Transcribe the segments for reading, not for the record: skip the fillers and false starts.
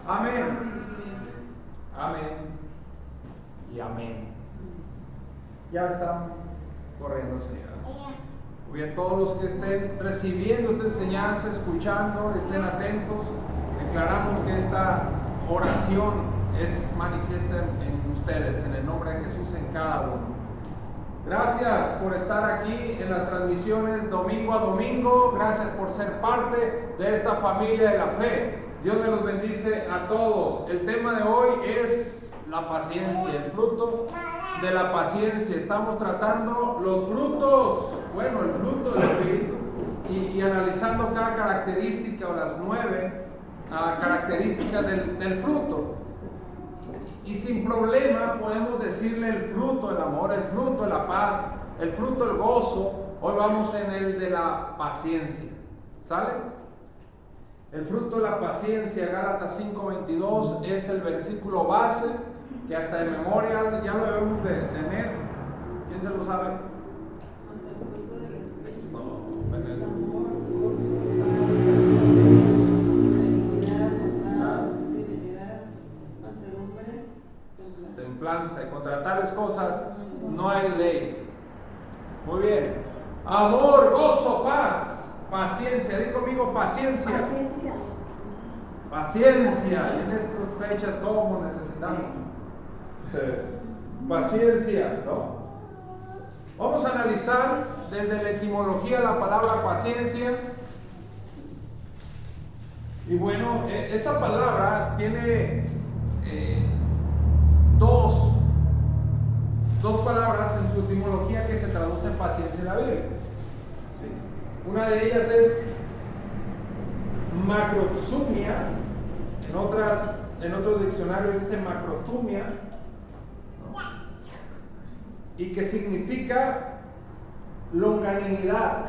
Amén. Amén. Y amén. Ya están corriendo, Señor. Muy bien, todos los que estén recibiendo esta enseñanza, escuchando, estén atentos. Declaramos que esta oración es manifiesta en ustedes, en el nombre de Jesús, en cada uno. Gracias por estar aquí en las transmisiones domingo a domingo. Gracias por ser parte de esta familia de la fe. Dios me los bendice a todos. El tema de hoy es la paciencia, el fruto de la paciencia. Estamos tratando los frutos, bueno, el fruto del Espíritu, y analizando cada característica, o las 9 características del fruto. Y sin problema podemos decirle el fruto del amor, el fruto de la paz, el fruto del gozo. Hoy vamos en el de la paciencia. ¿Sale? El fruto de la paciencia, Gálatas 5:22, es el versículo base que hasta de memoria ya lo debemos de tener. ¿Quién se lo sabe? Eso. Templanza, y contra tales cosas no hay ley. Muy bien. Amor, gozo, paz, paciencia. Di conmigo paciencia. Paciencia. Y en estas fechas, ¿cómo necesitamos? Paciencia, ¿no? Vamos a analizar desde la etimología la palabra paciencia. Y bueno, esta palabra tiene dos palabras en su etimología que se traducen paciencia en la Biblia. ¿Sí? Una de ellas es macrothumia, en otros diccionarios dice macrothumia, ¿no? Y que significa longanimidad,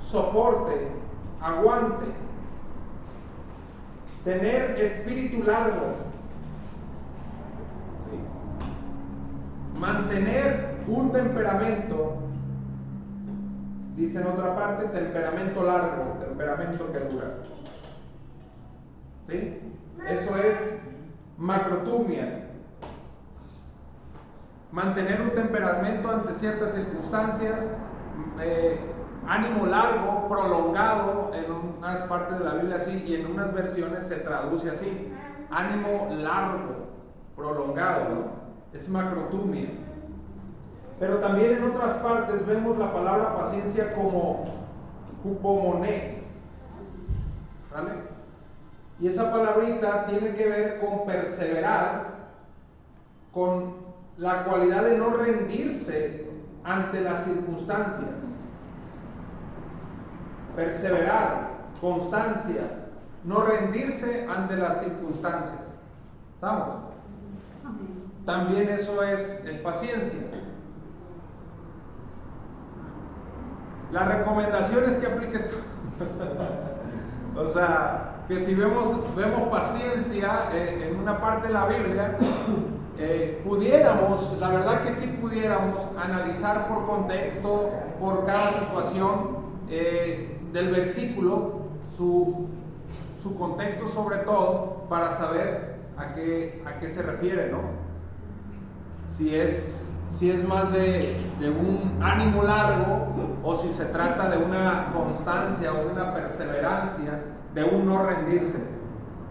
soporte, aguante, tener espíritu largo. Mantener un temperamento, dice en otra parte, temperamento largo, temperamento que dura. ¿Sí? Eso es macrothumia. Mantener un temperamento ante ciertas circunstancias, ánimo largo, prolongado, en unas partes de la Biblia así, y en unas versiones se traduce así: ánimo largo, prolongado, ¿no? Es macrothumia. Pero también en otras partes vemos la palabra paciencia como hupomoné. ¿Sale? Y esa palabrita tiene que ver con perseverar, con la cualidad de no rendirse ante las circunstancias. Perseverar, constancia, no rendirse ante las circunstancias. ¿Estamos? También eso es paciencia. La recomendación es que apliques tú. O sea, que si vemos paciencia en una parte de la Biblia, pudiéramos, la verdad que sí pudiéramos analizar por contexto, por cada situación del versículo, su contexto sobre todo, para saber a qué se refiere, ¿no? Si es más de un ánimo largo, o si se trata de una constancia o de una perseverancia, de un no rendirse.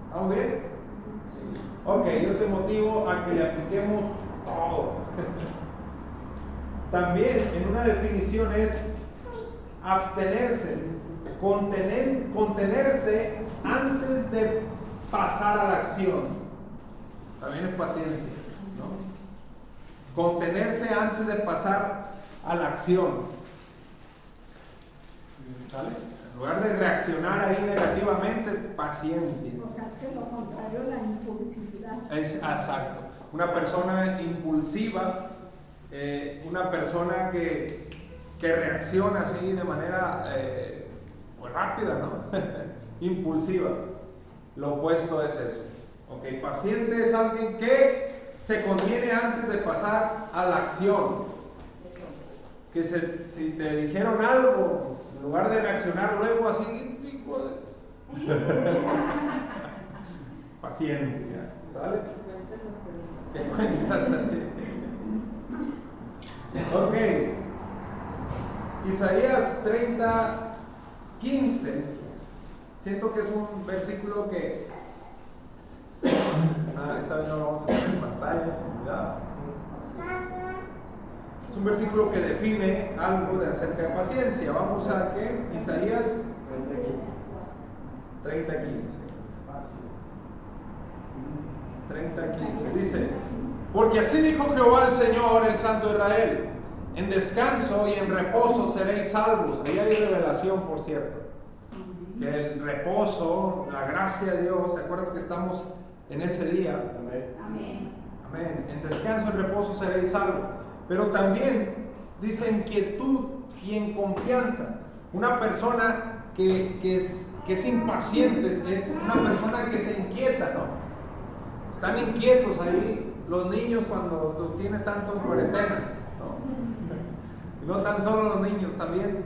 ¿Estamos bien? Ok, yo te motivo a que le apliquemos todo. También en una definición es abstenerse, contenerse antes de pasar a la acción. También es paciencia, ¿no? Contenerse antes de pasar a la acción. ¿Sale? En lugar de reaccionar ahí negativamente, paciencia. O sea, que lo contrario a la impulsividad. Es exacto. Una persona impulsiva, una persona que reacciona así de manera pues rápida, ¿no? Impulsiva. Lo opuesto es eso. Ok, paciente es alguien que se contiene antes de pasar a la acción. Que si te dijeron algo, en lugar de reaccionar luego así, paciencia. ¿Sale? Que cuentes hasta ti. Ok. Isaías 30:15. Siento que es un versículo que esta vez no lo vamos a tener en pantalla, cuidado. Es un versículo que define algo de acerca de paciencia. Vamos a que Isaías 30:15. 30:15 dice: porque así dijo Jehová el Señor, el Santo de Israel: en descanso y en reposo seréis salvos. Ahí hay revelación, por cierto, que el reposo, la gracia de Dios, ¿te acuerdas que estamos en ese día? Amén. Amén. En descanso y reposo seréis salvos. Pero también dice en quietud y en confianza. Una persona que es impaciente es una persona que se inquieta, ¿no? Están inquietos ahí los niños cuando los tienes tanto en cuarentena, ¿no? Y no tan solo los niños, también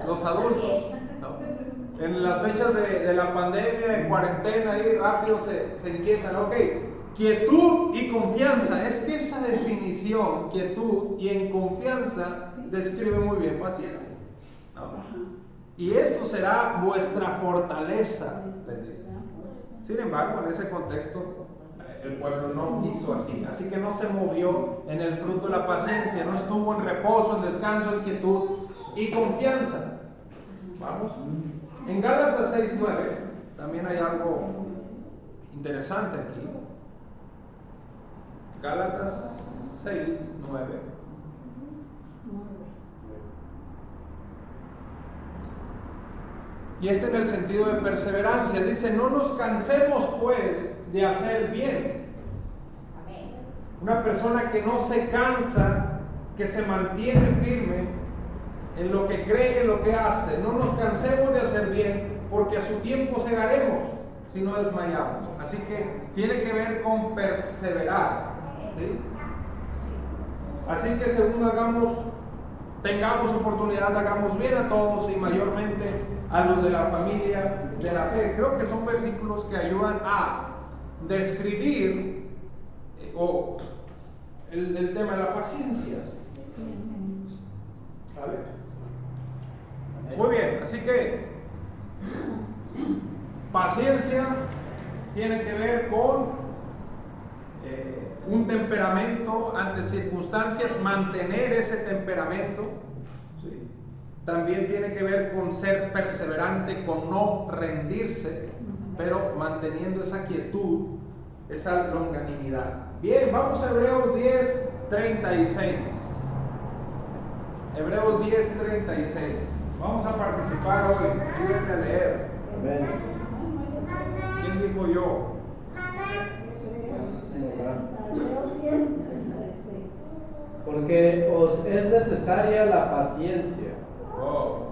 los adultos, ¿no? En las fechas de la pandemia, de cuarentena, ahí rápido se inquietan. Ok, quietud y confianza. Es que esa definición, quietud y en confianza, describe muy bien paciencia, ¿no? Y esto será vuestra fortaleza, les dice. Sin embargo, en ese contexto, el pueblo no quiso así. Así que no se movió en el fruto de la paciencia. No estuvo en reposo, en descanso, en quietud y confianza. Vamos. En Gálatas 6:9 también hay algo interesante aquí. Gálatas 6:9. Y en el sentido de perseverancia. Dice: no nos cansemos pues de hacer bien. Una persona que no se cansa, que se mantiene firme en lo que cree, en lo que hace. No nos cansemos de hacer bien, porque a su tiempo segaremos si no desmayamos. Así que tiene que ver con perseverar, ¿sí? Así que según tengamos oportunidad, hagamos bien a todos y mayormente a los de la familia de la fe. Creo que son versículos que ayudan a describir el tema de la paciencia. ¿Sale? Muy bien, así que paciencia tiene que ver con un temperamento ante circunstancias, mantener ese temperamento, ¿sí? También tiene que ver con ser perseverante, con no rendirse, pero manteniendo esa quietud, esa longanimidad. Bien, vamos a Hebreos 10:36. Hebreos 10:36. Vamos a participar hoy. Ayúdenme a leer. Amén. ¿Quién dijo yo? Porque os es necesaria la paciencia,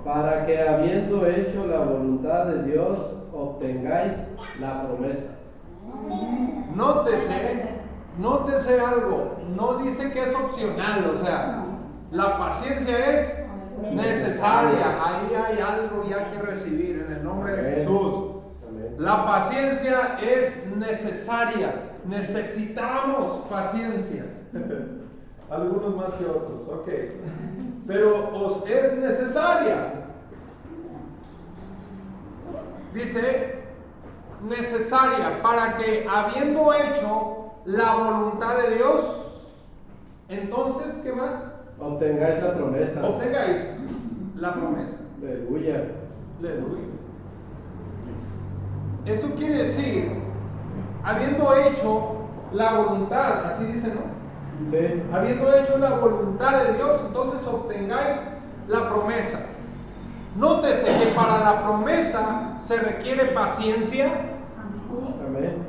para que habiendo hecho la voluntad de Dios, obtengáis la promesa. Nótese algo. No dice que es opcional, o sea, la paciencia es necesaria. Ahí hay algo ya que recibir en el nombre de Jesús. La paciencia es necesaria. Necesitamos paciencia. Algunos más que otros, ok. Pero os es necesaria. Dice necesaria para que habiendo hecho la voluntad de Dios, entonces, ¿qué más? Obtengáis la promesa. Obtengáis la promesa. Aleluya. Aleluya. Eso quiere decir, habiendo hecho la voluntad, así dice, ¿no? Sí. Habiendo hecho la voluntad de Dios, entonces obtengáis la promesa. Nótese que para la promesa se requiere paciencia. Amén.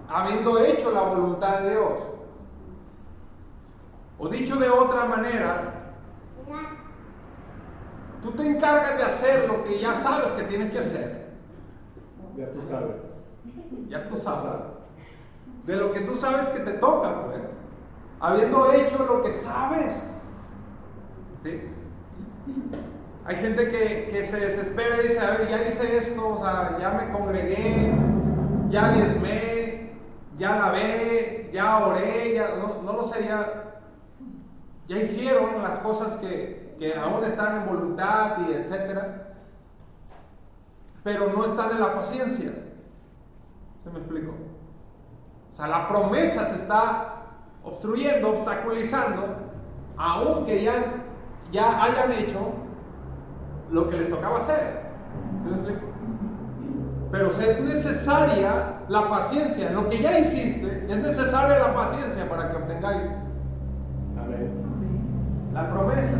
Habiendo hecho la voluntad de Dios. O dicho de otra manera, tú te encargas de hacer lo que ya sabes que tienes que hacer. Ya tú sabes. Ya tú sabes. De lo que tú sabes que te toca, pues. Habiendo hecho lo que sabes. ¿Sí? Hay gente que se desespera y dice: a ver, ya hice esto, o sea, ya me congregué, ya diezmé, ya lavé, ya oré, ya no lo sé, ya hicieron las cosas que aún están en voluntad y etcétera, pero no están en la paciencia. ¿Se me explicó? O sea, la promesa se está obstruyendo, obstaculizando, aunque ya hayan hecho lo que les tocaba hacer. ¿Se me explico? Pero es necesaria la paciencia. Lo que ya hiciste, es necesaria la paciencia para que obtengáis la promesa.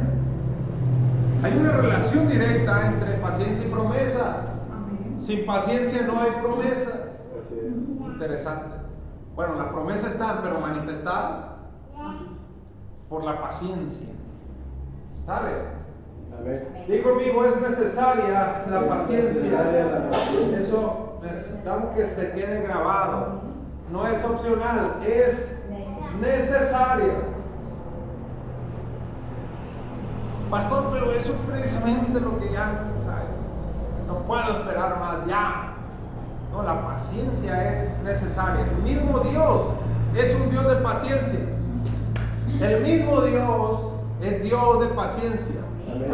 Hay una relación directa entre paciencia y promesa. Sin paciencia no hay promesas. Interesante. Bueno, las promesas están, pero manifestadas por la paciencia. ¿Sabe? Digo conmigo, es necesaria la paciencia. Eso necesitamos que se quede grabado. No es opcional, es necesaria. Pastor, pero eso precisamente lo que ya, no puedo esperar más ya. No, la paciencia es necesaria. El mismo Dios es un Dios de paciencia. El mismo Dios es Dios de paciencia.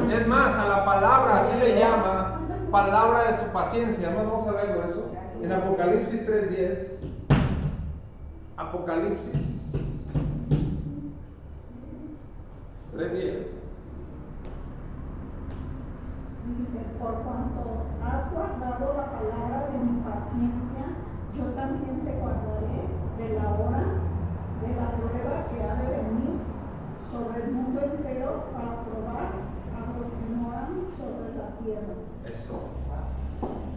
Es más, a la palabra así le llama, palabra de su paciencia. Vamos a verlo eso. En Apocalipsis 3:10. Apocalipsis 3:10. Dice, por cuanto has guardado la palabra de mi paciencia, yo también te guardaré de la hora de la prueba que ha de venir sobre el mundo entero para probar a los que moran sobre la tierra. Eso.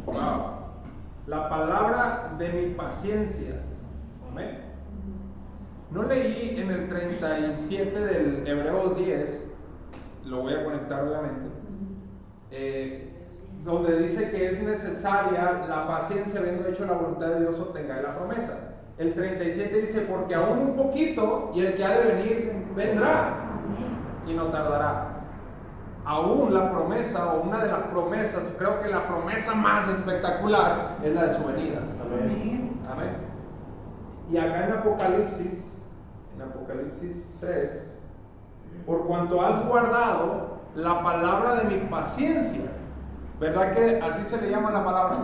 Wow. La palabra de mi paciencia. Amén. No leí en el 37 del Hebreos 10, lo voy a conectar obviamente. Donde dice que es necesaria la paciencia, habiendo hecho la voluntad de Dios, obtengáis la promesa. El 37 dice, porque aún un poquito, y el que ha de venir vendrá, y no tardará. Aún la promesa, o una de las promesas, creo que la promesa más espectacular es la de su venida. Amén. Amén. Y acá en Apocalipsis 3, por cuanto has guardado la palabra de mi paciencia, ¿verdad que así se le llama la palabra?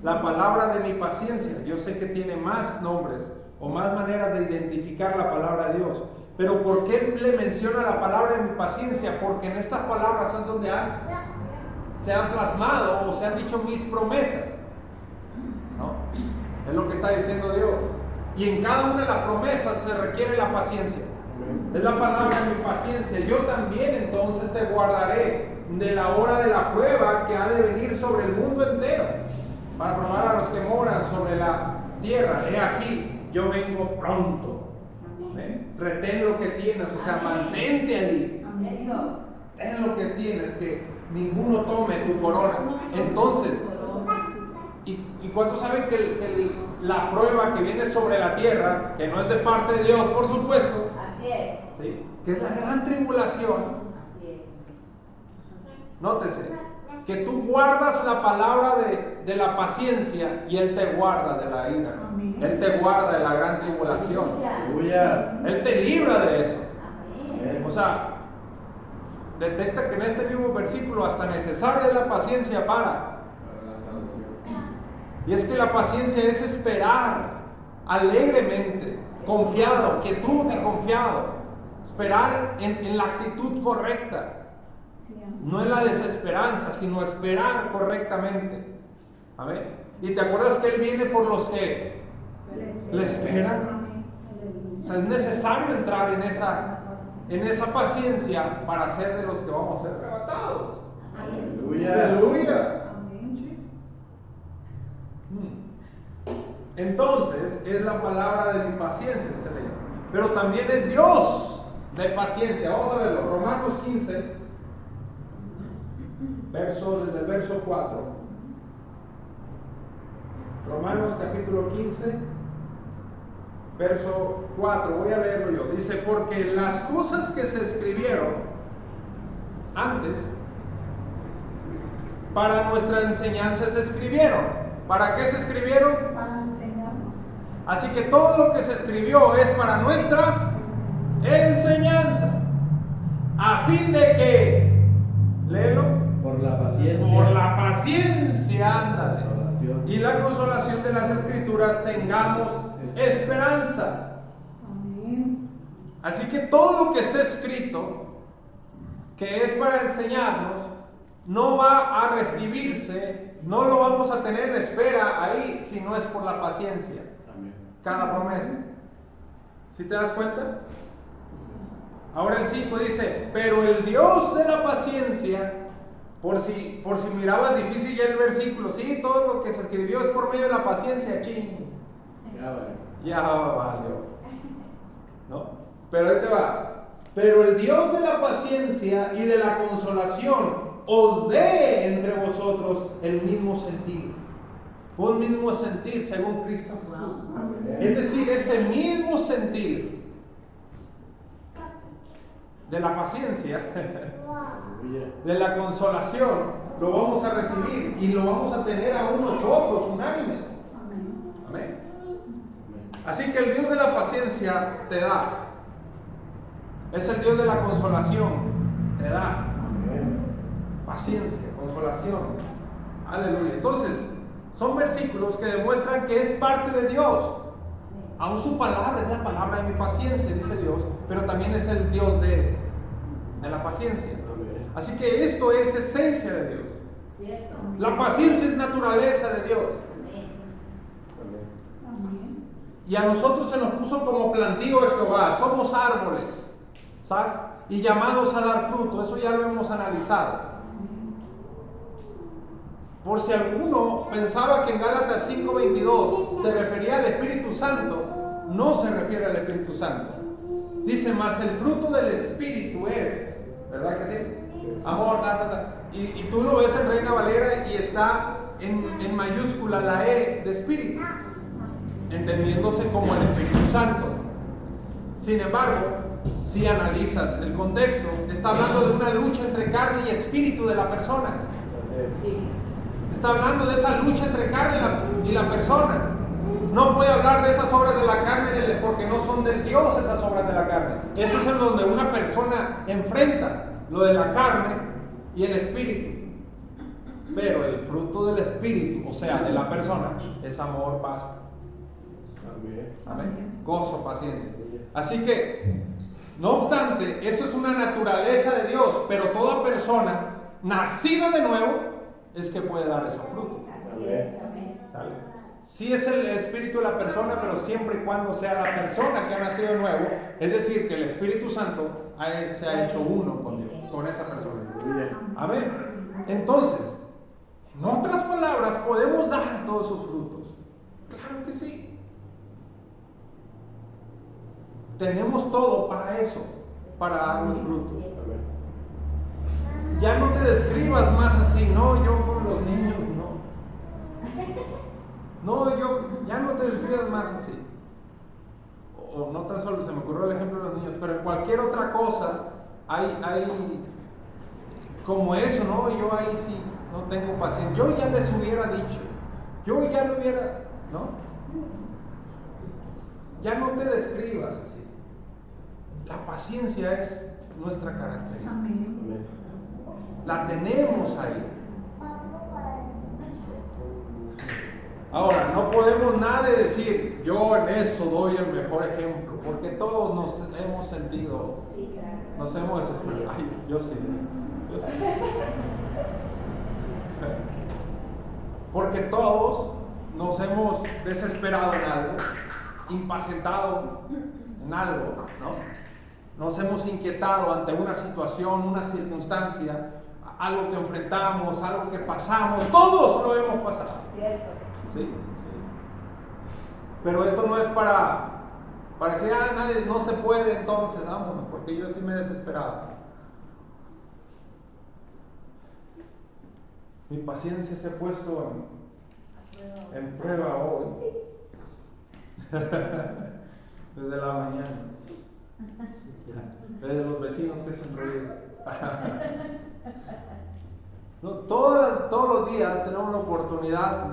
La palabra de mi paciencia. Yo sé que tiene más nombres o más maneras de identificar la palabra de Dios, pero ¿por qué le menciona la palabra de mi paciencia? Porque en estas palabras es donde se han plasmado o se han dicho mis promesas, ¿no? Es lo que está diciendo Dios. Y en cada una de las promesas se requiere la paciencia. Es la palabra de mi paciencia. Yo también entonces te guardaré de la hora de la prueba que ha de venir sobre el mundo entero, para probar a los que moran sobre la tierra. He aquí, yo vengo pronto. Retén lo que tienes, o sea, mantente allí. Ten lo que tienes, que ninguno tome tu corona. Entonces, ¿y cuántos saben que la prueba que viene sobre la tierra, que no es de parte de Dios, por supuesto, ¿sí?, que es la gran tribulación? Nótese que tú guardas la palabra de la paciencia y Él te guarda de la ira. Amén. Él te guarda de la gran tribulación. Aleluya. Él te libra de eso. Amén. O sea, detecta que en este mismo versículo hasta necesaria es la paciencia para. Y es que la paciencia es esperar alegremente, confiado, quietud y confiado. Esperar en la actitud correcta. No en la desesperanza, sino esperar correctamente. Amén. Y te acuerdas que Él viene por los que le esperan. O sea, es necesario entrar en esa paciencia para ser de los que vamos a ser arrebatados. Aleluya. Aleluya. Entonces, es la palabra de mi paciencia, se le llama. Pero también es Dios de paciencia. Vamos a verlo. Romanos 15. Desde el verso 4. Romanos capítulo 15, verso 4. Voy a leerlo yo. Dice, porque las cosas que se escribieron antes para nuestra enseñanza se escribieron. ¿Para qué se escribieron? Para enseñanza. Así que todo lo que se escribió es para nuestra enseñanza, a fin de que, léelo, por la paciencia, ándale, y la consolación de las Escrituras tengamos esperanza. Amén. Así que todo lo que está escrito, que es para enseñarnos, no va a recibirse, no lo vamos a tener en espera ahí, si no es por la paciencia. Amén. Cada promesa. ¿Sí te das cuenta? Ahora el 5 dice, pero el Dios de la paciencia, por si mirabas difícil ya el versículo, sí, todo lo que se escribió es por medio de la paciencia, ching. Ya valió. ¿No? Pero ahí te va. Pero el Dios de la paciencia y de la consolación os dé entre vosotros el mismo sentir. Un mismo sentir según Cristo Jesús. Es decir, ese mismo sentir de la paciencia, de la consolación, lo vamos a recibir y lo vamos a tener a unos ojos unánimes. Amén. Así que el Dios de la paciencia te da. Es el Dios de la consolación, te da paciencia, consolación. Aleluya. Entonces, son versículos que demuestran que es parte de Dios. Aún su palabra es la palabra de mi paciencia, dice Dios, pero también es el Dios de la paciencia. Así que esto es esencia de Dios. La paciencia es naturaleza de Dios. Y a nosotros se nos puso como plantío de Jehová. Somos árboles, ¿sabes? Y llamados a dar fruto. Eso ya lo hemos analizado. Por si alguno pensaba que en Gálatas 5:22 se refería al Espíritu Santo, no se refiere al Espíritu Santo. Dice, más el fruto del Espíritu es, ¿verdad que sí? Amor, Y tú lo ves en Reina Valera y está en mayúscula la E de Espíritu, entendiéndose como el Espíritu Santo. Sin embargo, si analizas el contexto, está hablando de una lucha entre carne y espíritu de la persona. Está hablando de esa lucha entre carne y la persona. No puede hablar de esas obras de la carne porque no son del Dios esas obras de la carne. Eso es en donde una persona enfrenta lo de la carne y el espíritu. Pero el fruto del espíritu, o sea, de la persona, es amor, paz. Amén. Gozo, paciencia. Así que, no obstante, eso es una naturaleza de Dios, pero toda persona nacida de nuevo es que puede dar esos frutos. ¿Sale? Sí es el espíritu de la persona, pero siempre y cuando sea la persona que ha nacido de nuevo, es decir, que el Espíritu Santo se ha hecho uno con Dios, con esa persona. Amén. Entonces, en otras palabras, podemos dar todos esos frutos. Claro que sí. Tenemos todo para eso, para dar los frutos. Ya no te describas más así, no, yo con los niños, no. No, ya no te describas más así. O no tan solo, se me ocurrió el ejemplo de los niños, pero en cualquier otra cosa hay como eso, ¿no? Yo ahí sí no tengo paciencia. Yo ya les hubiera dicho, yo ya lo hubiera, ¿no? Ya no te describas así. La paciencia es nuestra característica. La tenemos ahí. Ahora, no podemos nadie decir, yo en eso doy el mejor ejemplo, porque todos nos hemos sentido, nos hemos desesperado. Ay, yo sí. Porque todos nos hemos desesperado en algo, impacientado en algo, ¿no? Nos hemos inquietado ante una situación, una circunstancia, algo que enfrentamos, algo que pasamos, todos lo hemos pasado. Cierto. ¿Sí? Pero esto no es para decir, nadie, no se puede, entonces, vámonos, porque yo sí me he desesperado. Mi paciencia se ha puesto en prueba hoy. Desde la mañana. Desde los vecinos que se ruido. No, todos los días tenemos la oportunidad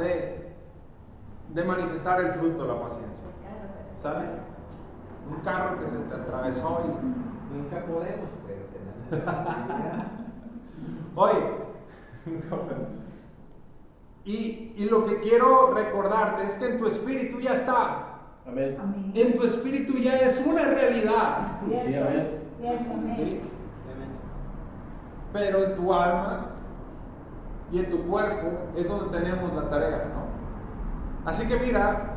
de manifestar el fruto de la paciencia. ¿Sale? Un carro que se te atravesó y... Nunca podemos, pero tenemos la posibilidad. Oye, y lo que quiero recordarte es que en tu espíritu ya está. Amén. Amén. En tu espíritu ya es una realidad. Cierto, Sí, amén. cierto, amén. ¿Sí? Pero en tu alma y en tu cuerpo es donde tenemos la tarea, ¿no? Así que mira,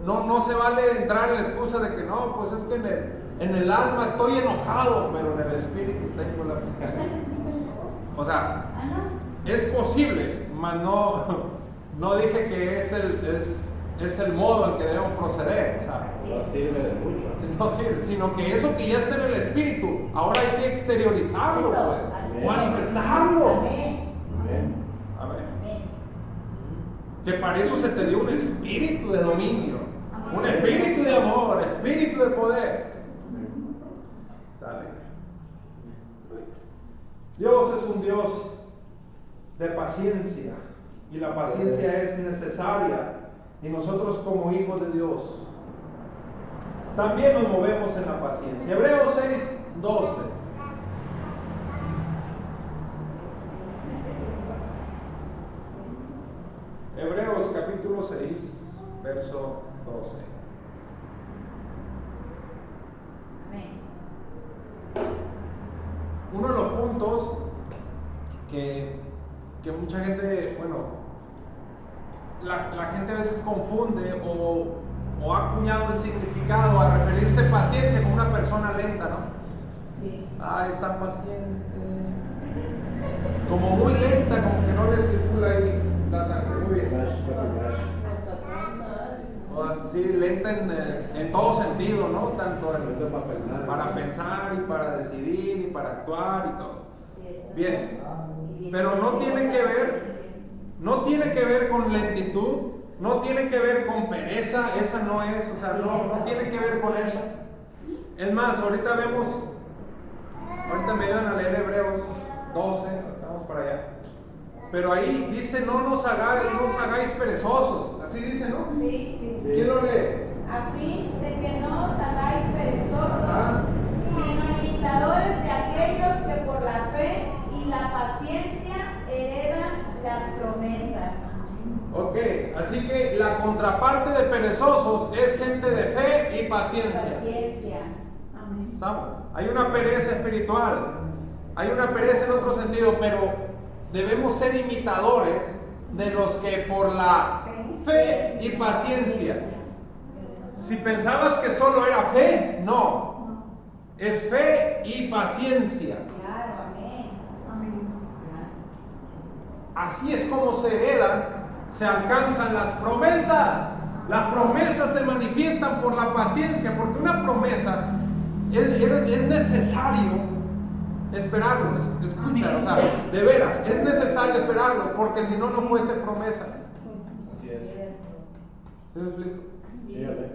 no se vale entrar en la excusa de que no, pues es que en el alma estoy enojado, pero en el espíritu tengo la fiscalía. O sea, es posible, mas no dije que es el modo en que debemos proceder. O sea, No sirve de mucho. no sirve, sino que eso que ya está en el espíritu, ahora hay que exteriorizarlo, Eso, pues, así es. manifestarlo. Amén. Amén. Amén. Amén. Que para eso se te dio un espíritu de dominio, un espíritu de amor, espíritu de poder. ¿Sale? Dios es un Dios de paciencia y la paciencia es necesaria y nosotros como hijos de Dios también nos movemos en la paciencia. Hebreos 6:12. Hebreos capítulo 6, verso 12. Amén. Uno de los puntos que mucha gente, bueno, la gente a veces confunde o ha acuñado el significado a referirse paciencia como una persona lenta, ¿no? Sí. Ay, está paciente. Como muy lenta, como que no le circula ahí la sangre. Muy bien. O así, lenta en todo sentido, ¿no? Tanto para pensar y para decidir y para actuar y todo. Cierto. Bien. Pero no tiene que ver con lentitud, no tiene que ver con pereza, esa no es, o sea, no tiene que ver con eso. Es más, ahorita me ayudan a leer Hebreos 12, estamos para allá. Pero ahí dice, no os hagáis perezosos, así dice, ¿no? Sí. ¿Quién lo lee? A fin de que no os hagáis perezosos, Ajá. sino imitadores de aquellos que por la fe y la paciencia heredan las promesas. Ok, así que la contraparte de perezosos es gente de fe y paciencia. Paciencia. Amén. ¿Estamos? Hay una pereza espiritual, hay una pereza en otro sentido, pero debemos ser imitadores de los que por la fe y paciencia. Si pensabas que solo era fe, no. Es fe y paciencia. Claro, amén. Amén. Así es como se heredan, se alcanzan las promesas. Las promesas se manifiestan por la paciencia, porque una promesa es necesario esperarlo. Escucha, o sea, de veras, es necesario esperarlo, porque si no, no fuese promesa. Así es. ¿Sí me explico? Sí, amén.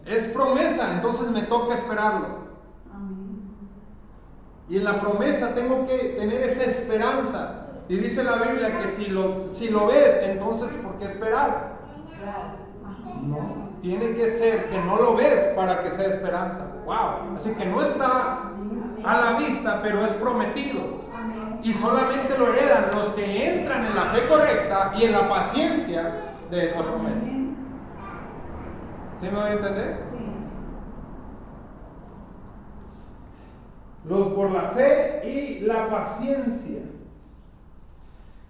Es promesa, entonces me toca esperarlo. Amén. Y en la promesa tengo que tener esa esperanza. Y dice la Biblia que si lo ves, entonces ¿por qué esperar? No, tiene que ser que no lo ves para que sea esperanza. Wow, así que no está a la vista, pero es prometido. Amén. Y solamente lo heredan los que entran en la fe correcta y en la paciencia de esa promesa. Amén. ¿Sí me voy a entender? Sí. Por la fe y la paciencia.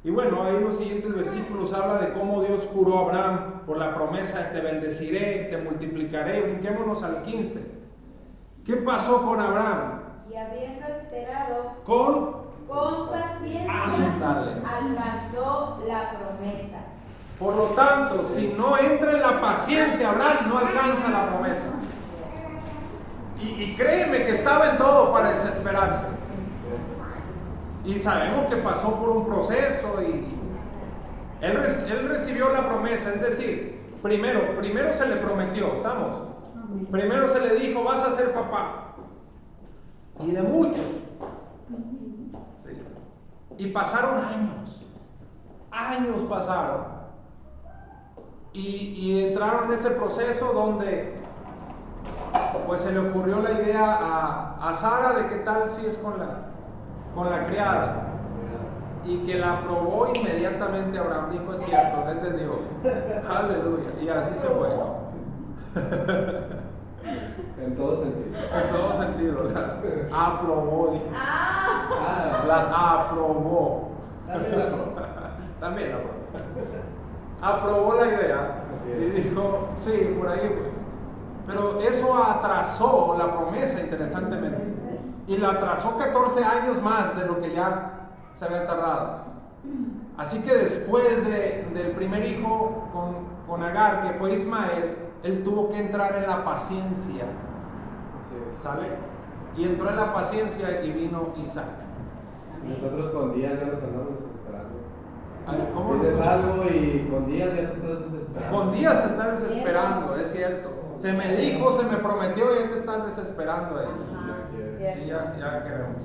Y bueno, ahí en los siguientes versículos habla de cómo Dios curó a Abraham por la promesa de te bendeciré, te multiplicaré. Brinquémonos al 15. ¿Qué pasó con Abraham? Y habiendo esperado Con paciencia, Ándale. alcanzó la promesa. Por lo tanto, si no entra en la paciencia, Abraham no alcanza la promesa. Y créeme que estaba en todo para desesperarse. Y sabemos que pasó por un proceso y él recibió la promesa. Es decir, primero se le prometió, ¿estamos? Amén. Primero se le dijo, vas a ser papá. Y de muchos. ¿Sí? Y pasaron años pasaron. Y entraron en ese proceso donde pues se le ocurrió la idea a Sara de qué tal si es con la criada. Y que la aprobó inmediatamente. Abraham dijo, es cierto, es de Dios. Aleluya. Y así se fue. En todo sentido. En todo sentido. Aprobó, dijo. La aprobó. También la aprobó. También la aprobó. Aprobó la idea y dijo, sí, por ahí fue. Pero eso atrasó la promesa, interesantemente. Y la atrasó 14 años más de lo que ya se había tardado. Así que después del primer hijo con Agar, que fue Ismael, él tuvo que entrar en la paciencia. ¿Sale? Y entró en la paciencia y vino Isaac. Nosotros con días ya nos andamos desesperando. ¿Cómo dices algo y con días ya te estás desesperando? Con días te estás desesperando, es cierto. Se me dijo, se me prometió y ya te estás desesperando ahí. Sí, ya queremos.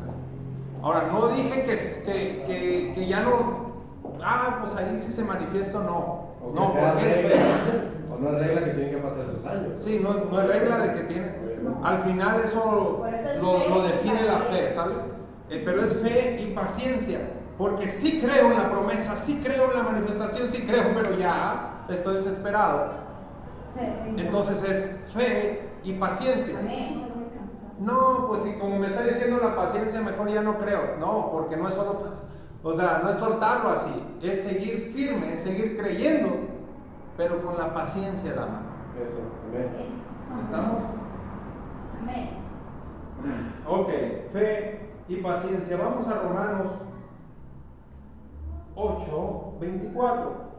Ahora, no dije que ya no. Pues ahí sí se manifiesta o no. No, porque es fe. O no es regla que tienen que pasar sus años. Sí, no es regla de que tiene. Al final eso lo define la fe, ¿sabes? Pero es fe y paciencia. Porque sí creo en la promesa, sí creo en la manifestación, sí creo, pero ya estoy desesperado. Entonces es fe y paciencia. No, pues si como me está diciendo la paciencia, mejor ya no creo. No, porque no es solo, no es soltarlo así, es seguir firme, es seguir creyendo, pero con la paciencia de la mano. Eso, amén. ¿Estamos? Amén. Ok, fe y paciencia. Vamos a Romanos 8:24.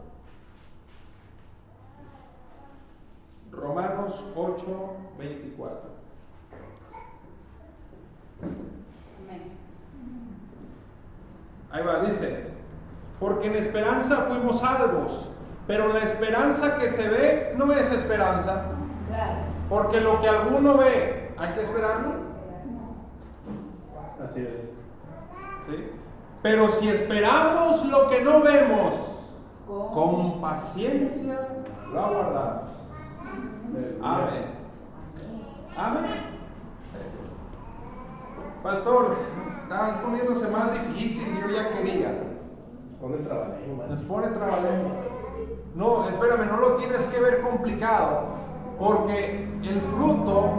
Romanos 8:24. Ahí va, dice, porque en esperanza fuimos salvos, pero la esperanza que se ve no es esperanza. Porque lo que alguno ve, ¿hay que esperarlo? Así es. ¿Sí? Pero si esperamos lo que no vemos, con paciencia lo aguardamos. Amén. Amén. Pastor, está poniéndose más difícil, yo ya quería. Nos pone trabalengua. No, espérame, no lo tienes que ver complicado, porque el fruto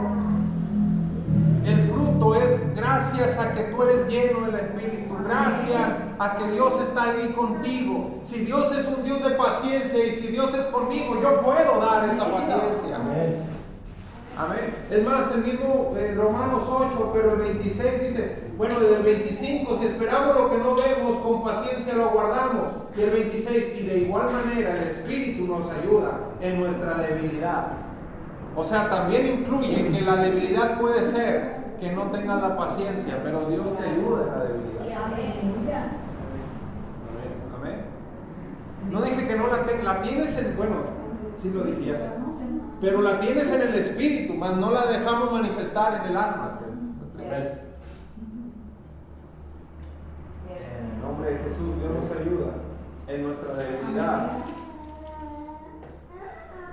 es gracias a que tú eres lleno del Espíritu, gracias a que Dios está ahí contigo. Si Dios es un Dios de paciencia y si Dios es conmigo, yo puedo dar esa paciencia. Amén. Amén. Es más, el mismo Romanos 8, pero el 26 dice, bueno, desde el 25, si esperamos lo que no vemos, con paciencia lo guardamos. Y el 26, y de igual manera el Espíritu nos ayuda en nuestra debilidad. O sea, también incluye que la debilidad puede ser que no tengas la paciencia, pero Dios te ayuda en la debilidad. Amén. No dije que no la tienes en, bueno, sí lo dije ya sé. Pero la tienes en el espíritu, mas no la dejamos manifestar en el alma. Amén. En el nombre de Jesús, Dios nos ayuda en nuestra debilidad.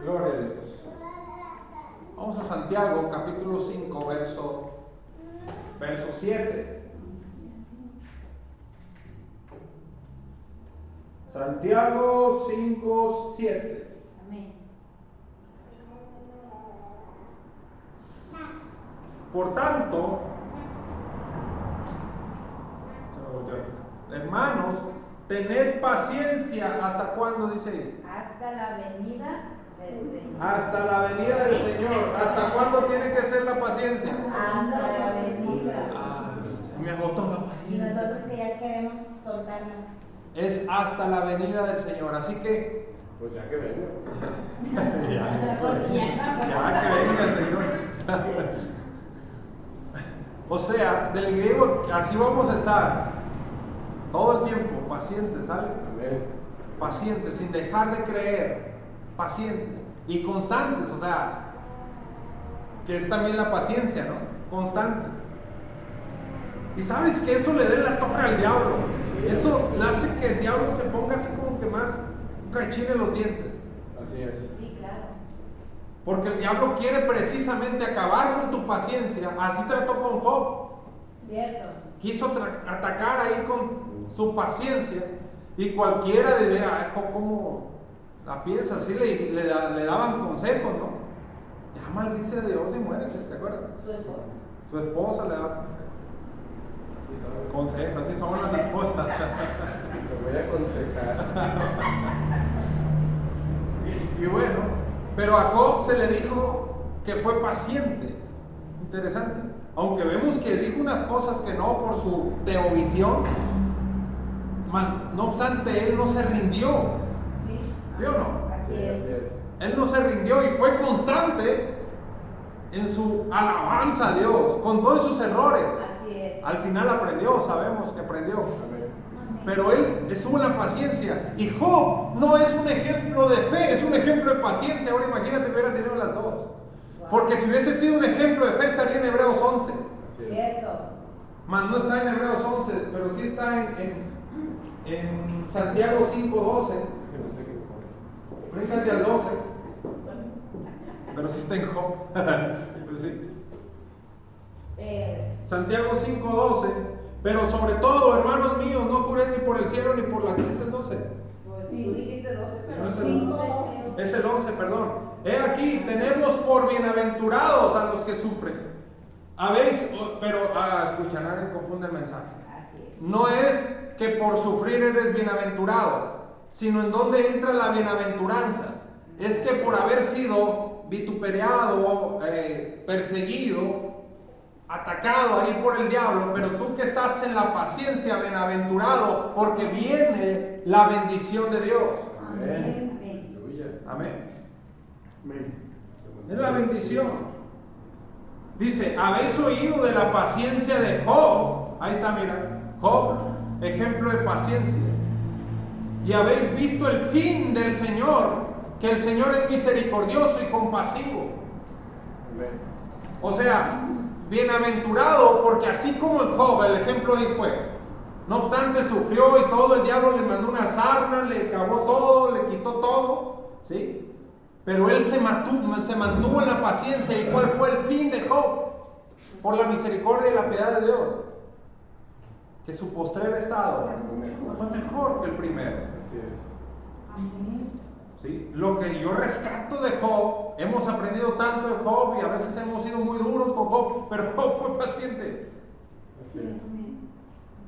Gloria a Dios. Vamos a Santiago, capítulo 5, verso 7. Santiago 5, 7. Amén. Por tanto, hermanos, tened paciencia. ¿Hasta cuándo dice ahí? Hasta la venida del Señor. Hasta la venida del Señor. ¿Hasta cuándo tiene que ser la paciencia? Hasta la venida. Me agotó la Y paciencia. nosotros que ya queremos soltarla. Es hasta la venida del Señor. Así que Pues ya que venga. ya que venga el Señor. O sea, del griego, así vamos a estar todo el tiempo, pacientes, ¿sale? Amén. Pacientes, sin dejar de creer, pacientes y constantes, o sea, que es también la paciencia, ¿no? Constante. Y sabes que eso le dé la toca al diablo, eso le hace que el diablo se ponga así como que más rechine los dientes. Así es. Sí, claro. Porque el diablo quiere precisamente acabar con tu paciencia. Así trató con Job. Cierto. Quiso atacar ahí con su paciencia. Y cualquiera diría, ¿cómo la piensa? Así le daban consejos, ¿no? Ya maldice a Dios y muérete, ¿te acuerdas? Su esposa. Su esposa le daba consejos. Así son las esposas. Te voy a aconsejar. Y bueno, pero a Job se le dijo que fue paciente. Interesante. Aunque vemos que dijo unas cosas que no por su teovisión, no obstante, él no se rindió. Sí. ¿Sí o no? Así es. Él no se rindió y fue constante en su alabanza a Dios, con todos sus errores. Así es. Al final aprendió, sabemos que aprendió. Pero él estuvo en la paciencia. Y Job no es un ejemplo de fe, es un ejemplo de paciencia. Ahora imagínate que hubiera tenido las dos. Porque si hubiese sido un ejemplo de fe, estaría en Hebreos 11. Cierto. Mas no está en Hebreos 11, pero sí está en Santiago 5:12. Bríncate al 12. Pero sí está en Job. Pero sí. Santiago 5:12. Pero sobre todo, hermanos míos, no juré ni por el cielo ni por la tierra. ¿Es el 12? Pues sí, tú dijiste 12, pero No es el 5. Es el 11, perdón. He aquí, tenemos por bienaventurados a los que sufren. Pero escucha, nadie confunde el mensaje. Así es. No es que por sufrir eres bienaventurado, sino en donde entra la bienaventuranza. Es que por haber sido vituperado, perseguido, atacado ahí por el diablo, pero tú que estás en la paciencia, bienaventurado, porque viene la bendición de Dios. Amén. Amén. Es la bendición. Dice, habéis oído de la paciencia de Job. Ahí está, mira. Job, ejemplo de paciencia. Y habéis visto el fin del Señor, que el Señor es misericordioso y compasivo. Amén. O sea, bienaventurado, porque así como en Job, el ejemplo ahí fue. No obstante, sufrió y todo, el diablo le mandó una sarna, le cavó todo, le quitó todo, ¿sí? Pero él se mantuvo en la paciencia. ¿Y cuál fue el fin de Job? Por la misericordia y la piedad de Dios, que su postrer estado fue mejor que el primero. Así es. Amén. ¿Sí? Lo que yo rescato de Job, hemos aprendido tanto de Job y a veces hemos sido muy duros con Job, pero Job fue paciente. Así es.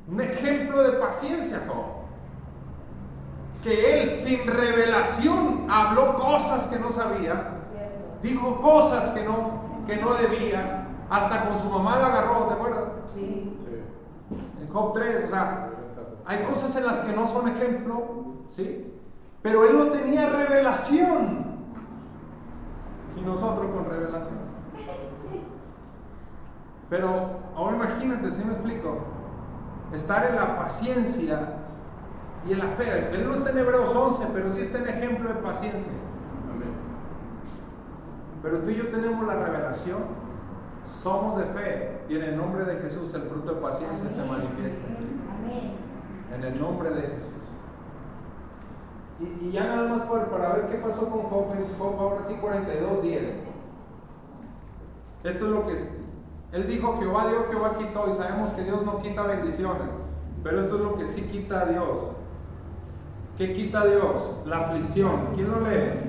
Un ejemplo de paciencia, Job. Que él sin revelación habló cosas que no sabía, dijo cosas que no debía, hasta con su mamá la agarró, ¿te acuerdas? Sí. En Job 3, o sea, hay cosas en las que no son ejemplo, ¿sí? Pero él no tenía revelación. Y nosotros con revelación. Pero ahora imagínate, ¿sí me explico? Estar en la paciencia y en la fe. Él no está en Hebreos 11, pero sí está en ejemplo de paciencia. Amén. Pero tú y yo tenemos la revelación. Somos de fe. Y en el nombre de Jesús el fruto de paciencia se manifiesta. Amén. En el nombre de Jesús. Y ya nada más para ver qué pasó con Job. Job ahora sí 42:10. Esto es lo que él dijo: Jehová dio, Jehová quitó. Y sabemos que Dios no quita bendiciones. Pero esto es lo que sí quita a Dios. ¿Qué quita a Dios? La aflicción. ¿Quién lo lee?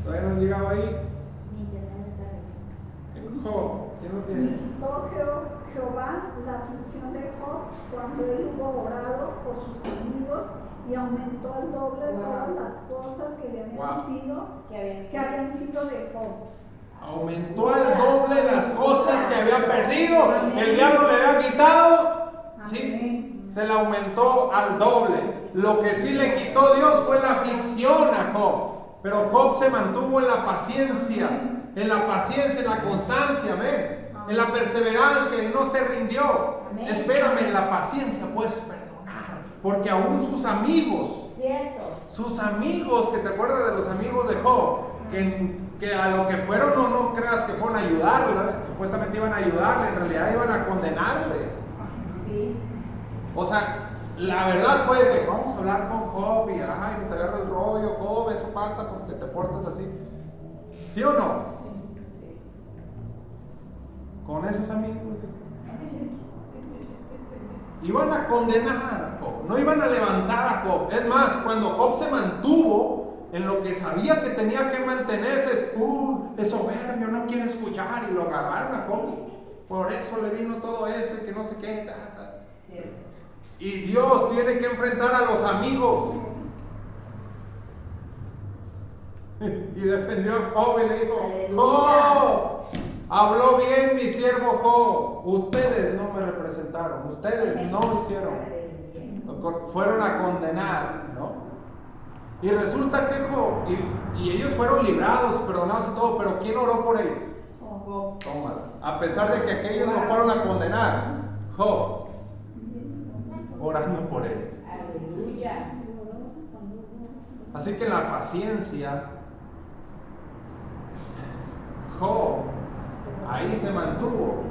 ¿Todavía no han llegado ahí? Job, ¿quién lo tiene? Quitó Jehová la aflicción de Job cuando él hubo orado por sus amigos y aumentó al doble todas las cosas que le habían sido, que habían sido de Job. Aumentó al doble las cosas que había perdido, el diablo le había quitado, ¿sí? Se le aumentó al doble. Lo que sí le quitó Dios fue la aflicción a Job, pero Job se mantuvo en la paciencia, en la constancia, amén, en la perseverancia, y no se rindió. Amén. Espérame, en la paciencia puedes perdonar, porque aún sus amigos, que te acuerdas de los amigos de Job, que a lo que fueron, no creas que fueron a ayudarle, ¿verdad? Supuestamente iban a ayudarle, en realidad iban a condenarle. Sí. O sea, la verdad fue que vamos a hablar con Job y pues agarra el rollo, Job, eso pasa porque te portas así. ¿Sí o no? Con esos amigos. Iban a condenar a Job, no iban a levantar a Job. Es más, cuando Job se mantuvo en lo que sabía que tenía que mantenerse, es soberbio, no quiere escuchar, y lo agarraron a Job. Por eso le vino todo eso y que no sé qué. Y Dios tiene que enfrentar a los amigos. Y defendió a Job y le dijo: Job, habló bien mi siervo Job. Ustedes no me representaron, ustedes no hicieron, fueron a condenar, ¿no? Y resulta que Job, y ellos fueron librados, perdonados y todo, pero ¿quién oró por ellos? Job. Tómala. A pesar de que aquellos no fueron a condenar, Job orando por ellos. Aleluya. Así que la paciencia, Job ahí se mantuvo,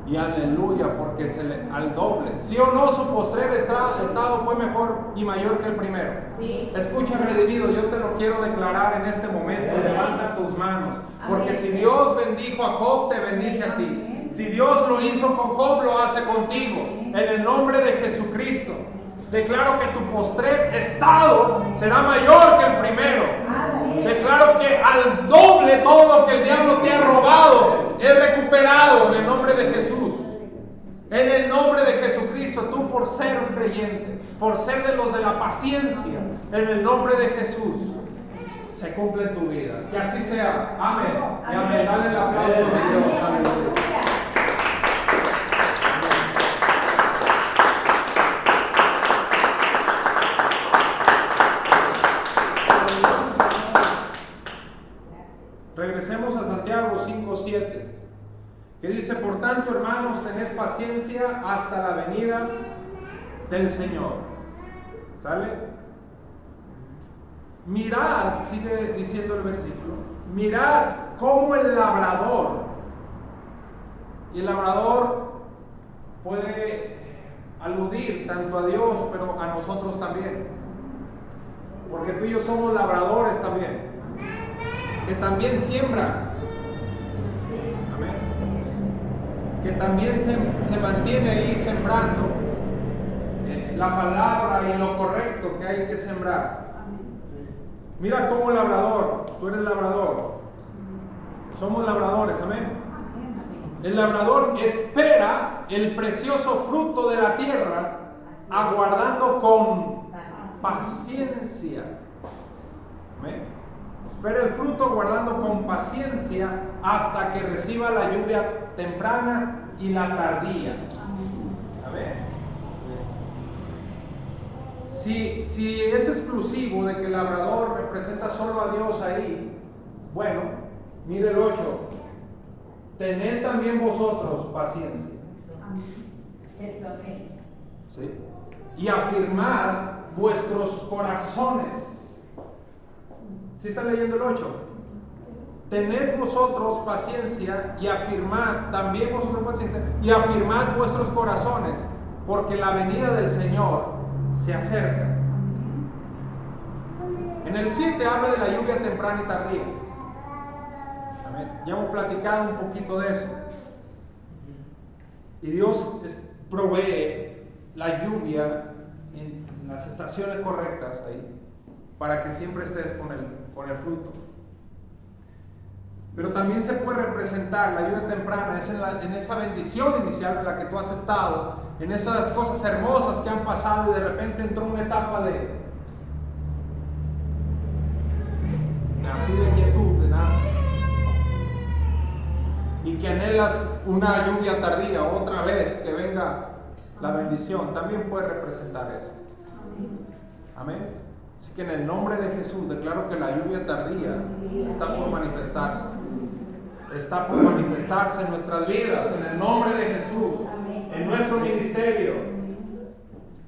y aleluya, porque al doble. ¿Sí o no? Su postrer estado fue mejor y mayor que el primero. Sí. Escucha, redimido, yo te lo quiero declarar en este momento. Levanta tus manos, porque si Dios bendijo a Job, te bendice a ti. Si Dios lo hizo con Job, lo hace contigo. En el nombre de Jesucristo, declaro que tu postrer estado será mayor que el primero. Declaro que al doble todo lo que el diablo te ha robado es recuperado en el nombre de Jesús. En el nombre de Jesucristo, tú por ser un creyente, por ser de los de la paciencia, en el nombre de Jesús, se cumple en tu vida. Que así sea. Amén. Y amén. Dale el aplauso a Dios. Aleluya. Regresemos a Santiago 5:7, que dice: por tanto, hermanos, tened paciencia hasta la venida del Señor. ¿Sale? Mirad, sigue diciendo el versículo, mirad cómo el labrador, y el labrador puede aludir tanto a Dios, pero a nosotros también, porque tú y yo somos labradores también, que también siembra, amén, que también se mantiene ahí sembrando la palabra y lo correcto que hay que sembrar. Mira cómo el labrador, tú eres labrador, somos labradores, amén. El labrador espera el precioso fruto de la tierra, aguardando con paciencia, amén. Espera el fruto guardando con paciencia hasta que reciba la lluvia temprana y la tardía. Amén. Si es exclusivo de que el labrador representa solo a Dios ahí, bueno, mire el 8. Tened también vosotros paciencia. Eso, ¿sí? Y afirmad vuestros corazones. ¿Sí está leyendo el 8? Tened vosotros paciencia y afirmad también vosotros paciencia y afirmad vuestros corazones, porque la venida del Señor se acerca. En el 7 habla de la lluvia temprana y tardía. Amén. Ya hemos platicado un poquito de eso. Y Dios provee la lluvia en las estaciones correctas ahí, para que siempre estés con el fruto. Pero también se puede representar la lluvia temprana, es en esa bendición inicial en la que tú has estado, en esas cosas hermosas que han pasado, y de repente entró una etapa de así de quietud, de nada, y que anhelas una lluvia tardía, otra vez que venga la bendición. También puede representar eso. Amén. Así que en el nombre de Jesús declaro que la lluvia tardía está por manifestarse. Está por manifestarse en nuestras vidas, en el nombre de Jesús, en nuestro ministerio,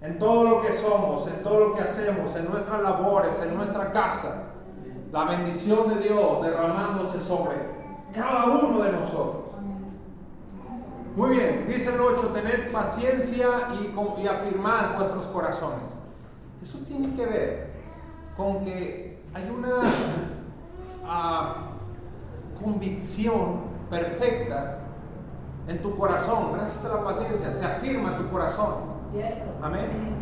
en todo lo que somos, en todo lo que hacemos, en nuestras labores, en nuestra casa. La bendición de Dios derramándose sobre cada uno de nosotros. Muy bien, dice el 8, tened paciencia y afirmad vuestros corazones. Eso tiene que ver con que hay convicción perfecta en tu corazón. Gracias a la paciencia se afirma tu corazón. Cierto. Amén.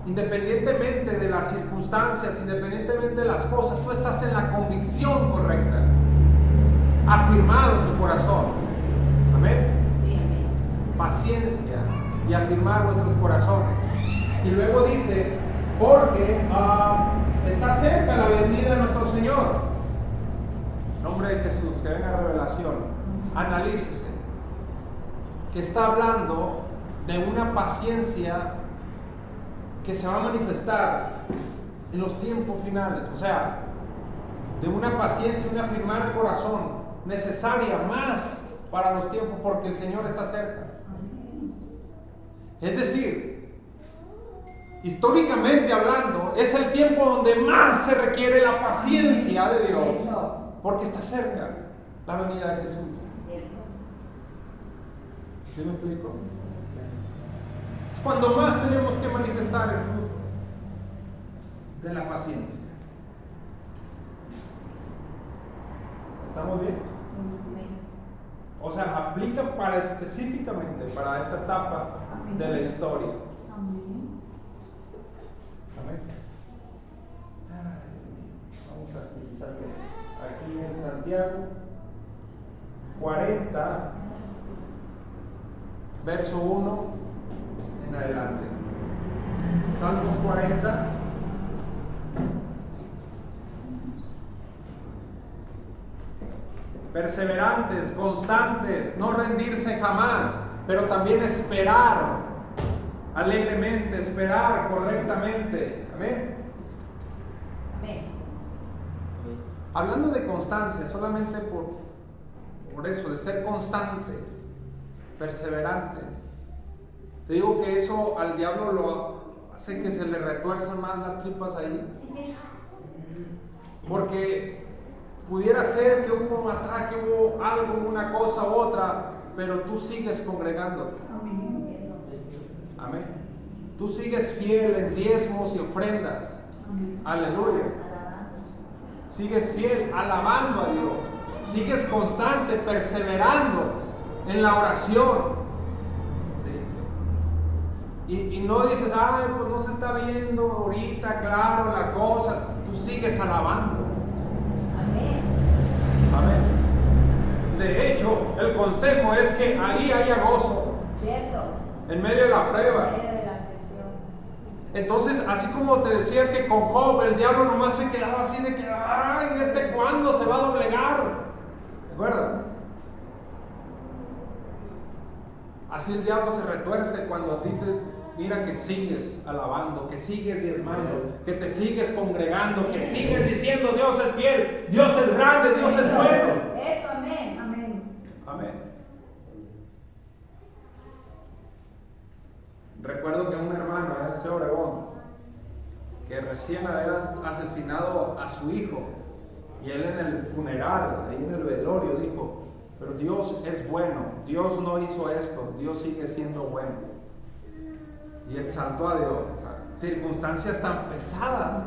Independientemente de las circunstancias, independientemente de las cosas, tú estás en la convicción correcta, afirmado en tu corazón. Amén. Sí, amén. Paciencia y afirmar nuestros corazones. Y luego dice, porque está cerca la venida de nuestro Señor. En nombre de Jesús, que venga revelación. Analícese. Que está hablando de una paciencia que se va a manifestar en los tiempos finales. O sea, de una paciencia, un afirmar el corazón necesaria más para los tiempos, porque el Señor está cerca. Es decir, históricamente hablando, es el tiempo donde más se requiere la paciencia de Dios, porque está cerca la venida de Jesús. ¿Sí me explico? Es cuando más tenemos que manifestar el fruto de la paciencia. ¿Estamos bien? O sea, aplica específicamente para esta etapa de la historia. Amén. Amén. Vamos a utilizar aquí en Santiago 40, verso 1 en adelante. Salmos 40. Perseverantes, constantes, no rendirse jamás, pero también esperar alegremente, esperar correctamente. Amén. Amén. Hablando de constancia, solamente por eso, de ser constante, perseverante. Te digo que eso al diablo lo hace que se le retuerzan más las tripas ahí. Porque pudiera ser que hubo un ataque, hubo algo, una cosa u otra, pero tú sigues congregándote. Amén. Amén. Tú sigues fiel en diezmos y ofrendas. Amén. Aleluya. Sigues fiel alabando a Dios. Sigues constante, perseverando en la oración. ¿Sí? Y no dices, ay, pues no se está viendo ahorita, claro, la cosa. Tú sigues alabando. Amén. De hecho, el consejo es que ahí haya gozo. Cierto. En medio de la prueba. En medio de la presión. Entonces, así como te decía que con Job el diablo nomás se quedaba así de que, ay, ¿cuándo se va a doblegar? ¿De acuerdo? Así el diablo se retuerce cuando a ti mira que sigues alabando, que sigues diezmando, que te sigues congregando, que sigues diciendo Dios es fiel, Dios es grande, Dios es bueno. Eso, amén. Amén. Amén. Recuerdo que un hermano de ese Obregón, que recién había asesinado a su hijo, y él en el funeral, ahí en el velorio, dijo, pero Dios es bueno, Dios no hizo esto, Dios sigue siendo bueno. Y exaltó a Dios. O sea, circunstancias tan pesadas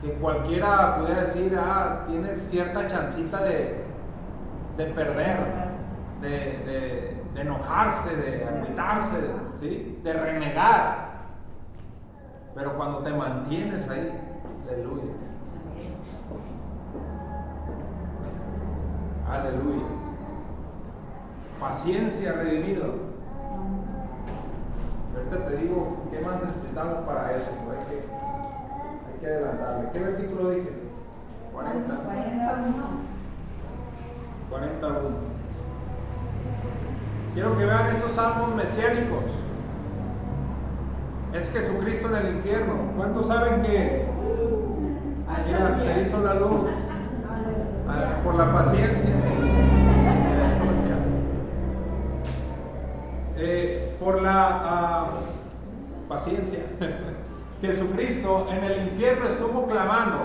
que cualquiera pudiera decir, tienes cierta chancita de perder, de enojarse, de agüitarse, ¿sí? De renegar. Pero cuando te mantienes ahí, aleluya. Aleluya. Paciencia, redimido. Ahorita te digo qué más necesitamos para eso. Hay que adelantarle. ¿Qué versículo dije? 40. 41. Quiero que vean estos salmos mesiánicos. Es Jesucristo en el infierno. ¿Cuántos saben que mira, se hizo la luz por la paciencia? Por la paciencia. Jesucristo en el infierno estuvo clamando.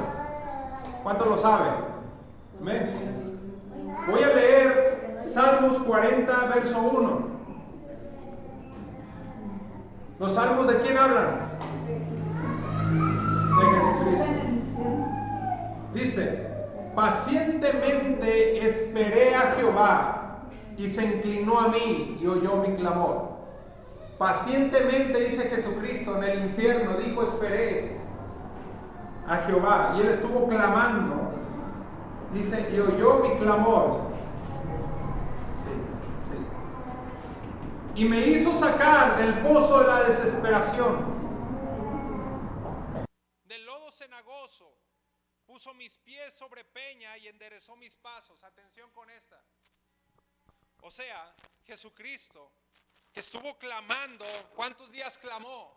¿Cuántos lo saben? Amén. Voy a leer Salmos 40, verso 1. ¿Los salmos de quién hablan? De Jesucristo. Dice, pacientemente esperé a Jehová y se inclinó a mí y oyó mi clamor. Pacientemente, dice Jesucristo, en el infierno dijo: esperé a Jehová, y él estuvo clamando, dice, y oyó mi clamor. Y me hizo sacar del pozo de la desesperación, del lodo cenagoso. Puso mis pies sobre peña y enderezó mis pasos. Atención con esta. O sea, Jesucristo, que estuvo clamando, ¿cuántos días clamó?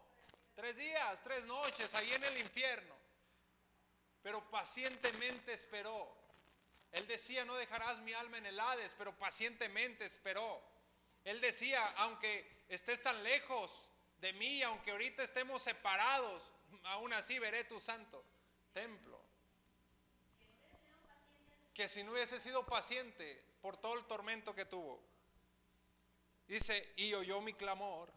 3 días, 3 noches, ahí en el infierno. Pero pacientemente esperó. Él decía: no dejarás mi alma en el Hades, pero pacientemente esperó. Él decía: aunque estés tan lejos de mí, aunque ahorita estemos separados, aún así veré tu santo templo. Que si no hubiese sido paciente por todo el tormento que tuvo. Dice: y oyó mi clamor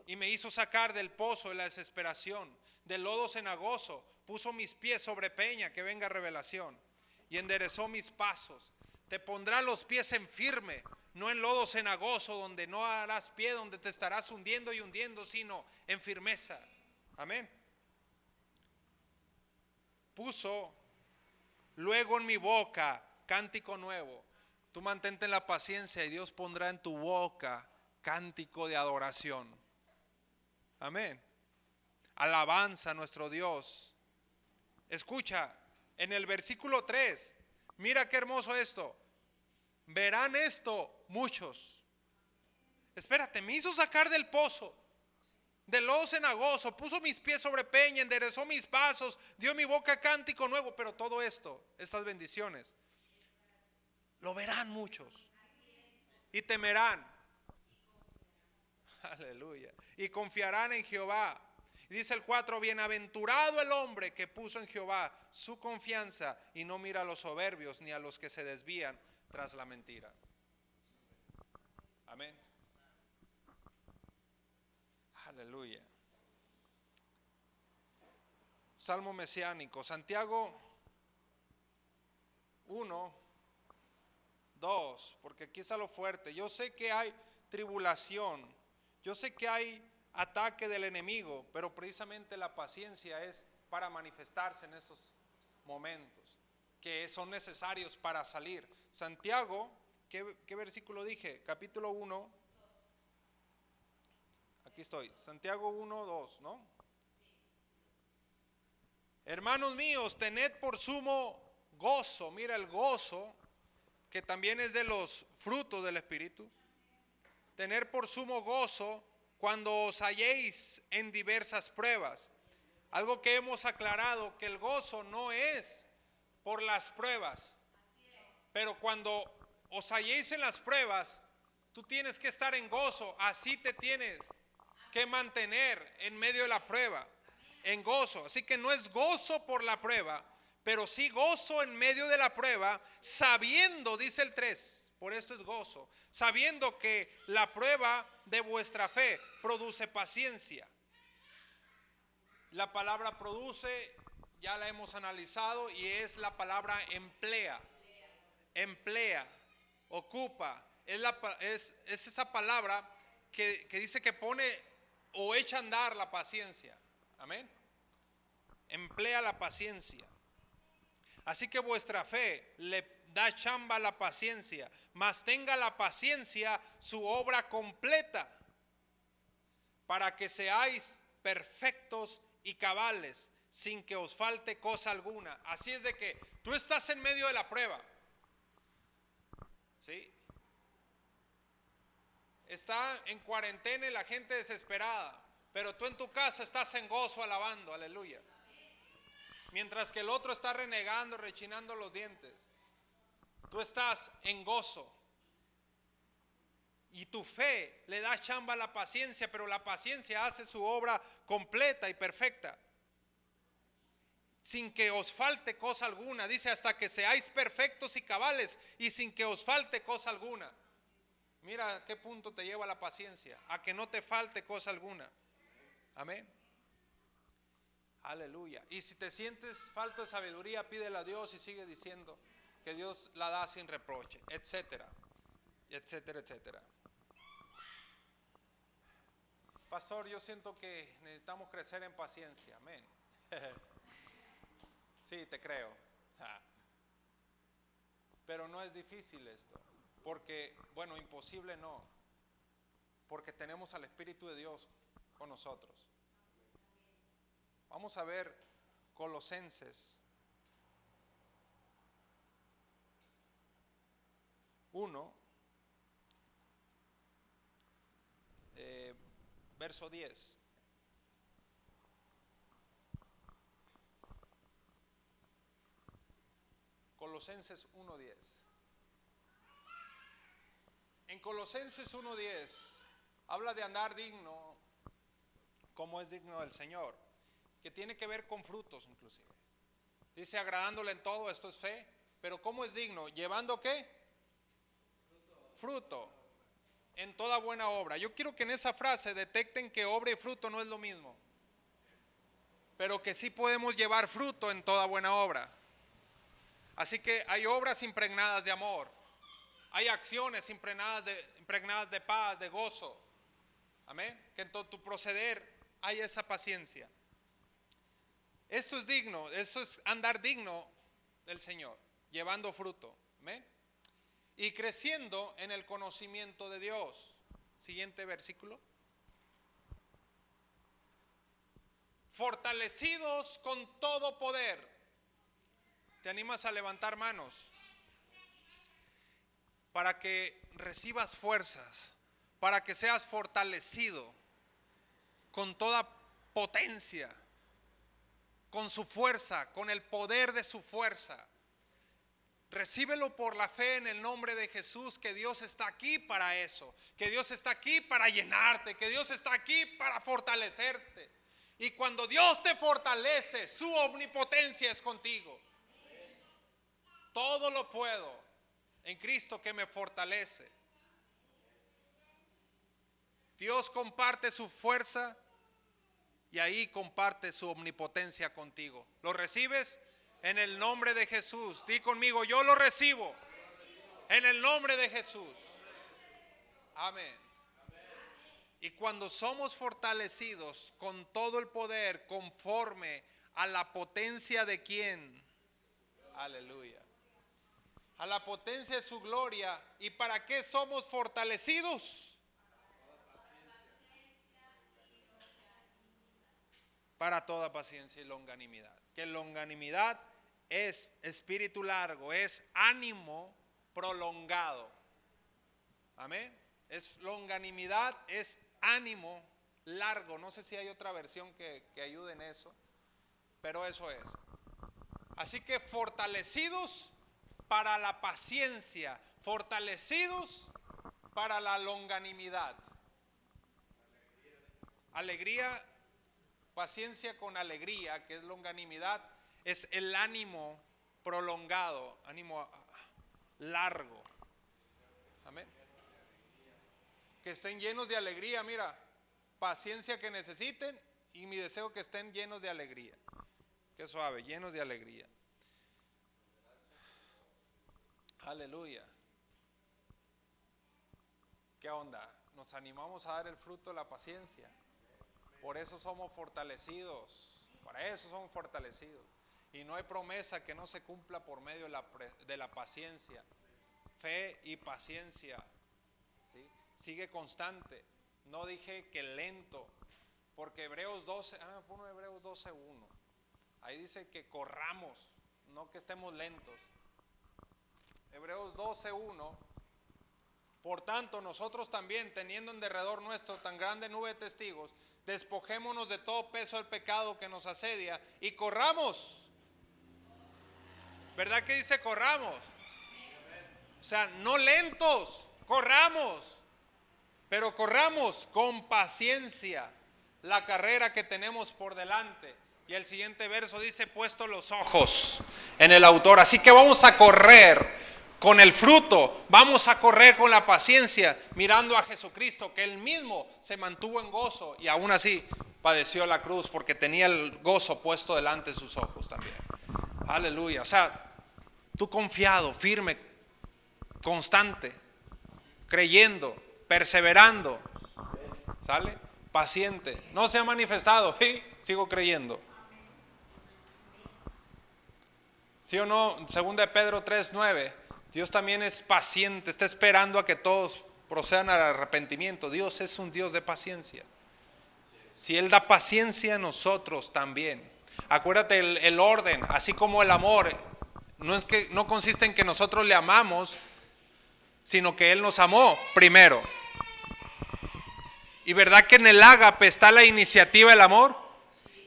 y me hizo sacar del pozo de la desesperación, del lodo cenagoso. Puso mis pies sobre peña, que venga revelación, y enderezó mis pasos. Te pondrá los pies en firme, no en lodo cenagoso donde no harás pie, donde te estarás hundiendo y hundiendo, sino en firmeza. Amén. Puso luego en mi boca cántico nuevo. Tú mantente en la paciencia y Dios pondrá en tu boca cántico de adoración. Amén. Alabanza a nuestro Dios. Escucha, en el versículo 3, mira qué hermoso esto. Verán esto muchos. Espérate, me hizo sacar del pozo, del lodo cenagoso, puso mis pies sobre peña, enderezó mis pasos, dio mi boca cántico nuevo. Pero todo esto, estas bendiciones, lo verán muchos y temerán. Aleluya. Y confiarán en Jehová. Y dice el 4: bienaventurado el hombre que puso en Jehová su confianza y no mira a los soberbios ni a los que se desvían tras la mentira. Amén. Aleluya. Salmo mesiánico, Santiago 1, 2, porque aquí está lo fuerte. Yo sé que hay tribulación, yo sé que hay ataque del enemigo, pero precisamente la paciencia es para manifestarse en esos momentos que son necesarios para salir. Santiago, ¿qué versículo dije? Capítulo 1. Aquí estoy, Santiago 1, 2, ¿no? Hermanos míos, tened por sumo gozo. Mira, el gozo, que también es de los frutos del Espíritu. Tener por sumo gozo cuando os halléis en diversas pruebas. Algo que hemos aclarado, que el gozo no es por las pruebas. Pero cuando os halléis en las pruebas, tú tienes que estar en gozo. Así te tienes que mantener en medio de la prueba, en gozo. Así que no es gozo por la prueba, pero sí gozo en medio de la prueba, sabiendo, dice el 3, por esto es gozo, sabiendo que la prueba de vuestra fe produce paciencia. La palabra produce, ya la hemos analizado, y es la palabra emplea, ocupa. Es esa palabra que dice que pone o echa a andar la paciencia. Amén. Emplea la paciencia. Así que vuestra fe le da chamba a la paciencia, mas tenga la paciencia su obra completa, para que seáis perfectos y cabales, sin que os falte cosa alguna. Así es de que tú estás en medio de la prueba, ¿sí? Está en cuarentena y la gente desesperada, pero tú en tu casa estás en gozo alabando, aleluya. Mientras que el otro está renegando, rechinando los dientes, tú estás en gozo. Y tu fe le da chamba a la paciencia, pero la paciencia hace su obra completa y perfecta, sin que os falte cosa alguna. Dice: hasta que seáis perfectos y cabales, y sin que os falte cosa alguna. Mira a qué punto te lleva la paciencia, a que no te falte cosa alguna. Amén. Aleluya. Y si te sientes falta de sabiduría, pídele a Dios y sigue diciendo: que Dios la da sin reproche, etcétera, etcétera, etcétera. Pastor, yo siento que necesitamos crecer en paciencia, amén. Sí, te creo. Pero no es difícil esto, porque, bueno, imposible no, porque tenemos al Espíritu de Dios con nosotros. Vamos a ver Colosenses 1, verso 10. Colosenses 1:10. En Colosenses 1:10 habla de andar digno, como es digno del Señor, que tiene que ver con frutos inclusive. Dice agradándole en todo, esto es fe, pero ¿cómo es digno? ¿Llevando qué? Fruto en toda buena obra. Yo quiero que en esa frase detecten que obra y fruto no es lo mismo, pero que sí podemos llevar fruto en toda buena obra. Así que hay obras impregnadas de amor, hay acciones impregnadas de paz, de gozo. Amén. Que en todo tu proceder hay esa paciencia. Esto es digno, eso es andar digno del Señor, llevando fruto. Amén. Y creciendo en el conocimiento de Dios. Siguiente versículo. Fortalecidos con todo poder. ¿Te animas a levantar manos? Para que recibas fuerzas, para que seas fortalecido con toda potencia, con su fuerza, con el poder de su fuerza. Recíbelo por la fe en el nombre de Jesús, que Dios está aquí para eso, que Dios está aquí para llenarte, que Dios está aquí para fortalecerte. Y cuando Dios te fortalece, su omnipotencia es contigo. Todo lo puedo en Cristo que me fortalece. Dios comparte su fuerza y ahí comparte su omnipotencia contigo. ¿Lo recibes? En el nombre de Jesús. Di conmigo, yo lo recibo. En el nombre de Jesús. Amén. Y cuando somos fortalecidos con todo el poder conforme a la potencia de ¿quién? Aleluya. A la potencia de su gloria. ¿Y para qué somos fortalecidos? Para toda paciencia y longanimidad. Que longanimidad es espíritu largo, es ánimo prolongado. Amén. Es longanimidad, es ánimo largo. No sé si hay otra versión que ayude en eso, pero eso es. Así que fortalecidos para la paciencia, fortalecidos para la longanimidad. Alegría, paciencia con alegría, que es longanimidad, es el ánimo prolongado, ánimo largo. Amén. Que estén llenos de alegría, mira, paciencia que necesiten y mi deseo que estén llenos de alegría. Qué suave, llenos de alegría. Aleluya. ¿Qué onda? Nos animamos a dar el fruto de la paciencia. Por eso somos fortalecidos. Para eso somos fortalecidos. Y no hay promesa que no se cumpla por medio de la paciencia. Fe y paciencia. ¿Sí? Sigue constante. No dije que lento. Porque Hebreos 12, pongo Hebreos 12:1. Ahí dice que corramos, no que estemos lentos. Hebreos 12:1. Por tanto, nosotros también, teniendo en derredor nuestro tan grande nube de testigos, despojémonos de todo peso del pecado que nos asedia y corramos. ¿Verdad que dice corramos? O sea, no lentos, corramos. Pero corramos con paciencia la carrera que tenemos por delante. Y el siguiente verso dice, puesto los ojos en el autor. Así que vamos a correr con el fruto, vamos a correr con la paciencia, mirando a Jesucristo, que él mismo se mantuvo en gozo y aún así padeció la cruz porque tenía el gozo puesto delante de sus ojos también. Aleluya. O sea, tú confiado, firme, constante, creyendo, perseverando, ¿sale? Paciente, no se ha manifestado, y sigo creyendo. ¿Sí o no? 2 de Pedro 3:9, Dios también es paciente, está esperando a que todos procedan al arrepentimiento. Dios es un Dios de paciencia. Si Él da paciencia, nosotros también. Acuérdate el orden, así como el amor, no consiste en que nosotros le amamos, sino que Él nos amó primero. ¿Y verdad que en el ágape está la iniciativa del amor?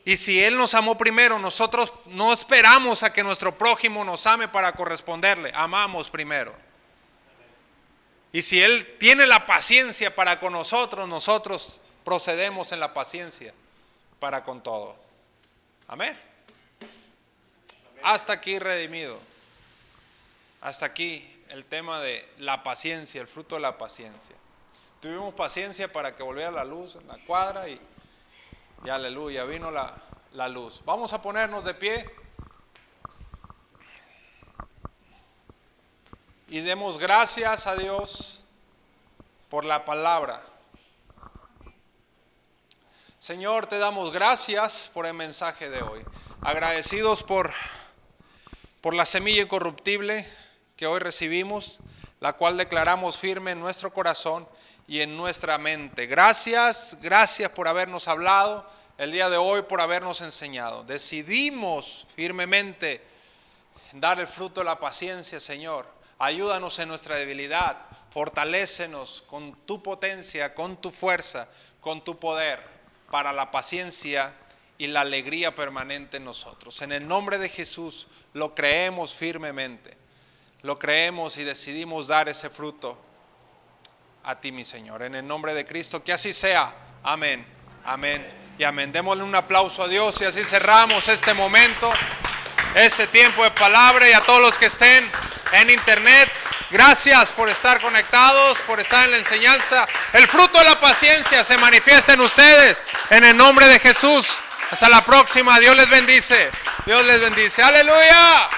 Y si Él nos amó primero, nosotros no esperamos a que nuestro prójimo nos ame para corresponderle, amamos primero. Y si Él tiene la paciencia para con nosotros, nosotros procedemos en la paciencia para con todos. Amén. Hasta aquí, redimido. Hasta aquí el tema de la paciencia, el fruto de la paciencia. Tuvimos paciencia para que volviera la luz en la cuadra y aleluya, vino la luz. Vamos a ponernos de pie y demos gracias a Dios por la palabra. Señor, te damos gracias por el mensaje de hoy. Agradecidos por la semilla incorruptible que hoy recibimos, la cual declaramos firme en nuestro corazón y en nuestra mente. Gracias por habernos hablado el día de hoy, por habernos enseñado. Decidimos firmemente dar el fruto de la paciencia, Señor. Ayúdanos en nuestra debilidad, fortalécenos con tu potencia, con tu fuerza, con tu poder, para la paciencia y la alegría permanente en nosotros. En el nombre de Jesús lo creemos firmemente, lo creemos y decidimos dar ese fruto a ti, mi Señor. En el nombre de Cristo, que así sea. Amén, amén y amén. Démosle un aplauso a Dios y así cerramos este momento, este tiempo de palabra. Y a todos los que estén en internet, gracias por estar conectados, por estar en la enseñanza. El fruto de la paciencia se manifiesta en ustedes, en el nombre de Jesús. Hasta la próxima. Dios les bendice. Dios les bendice. Aleluya.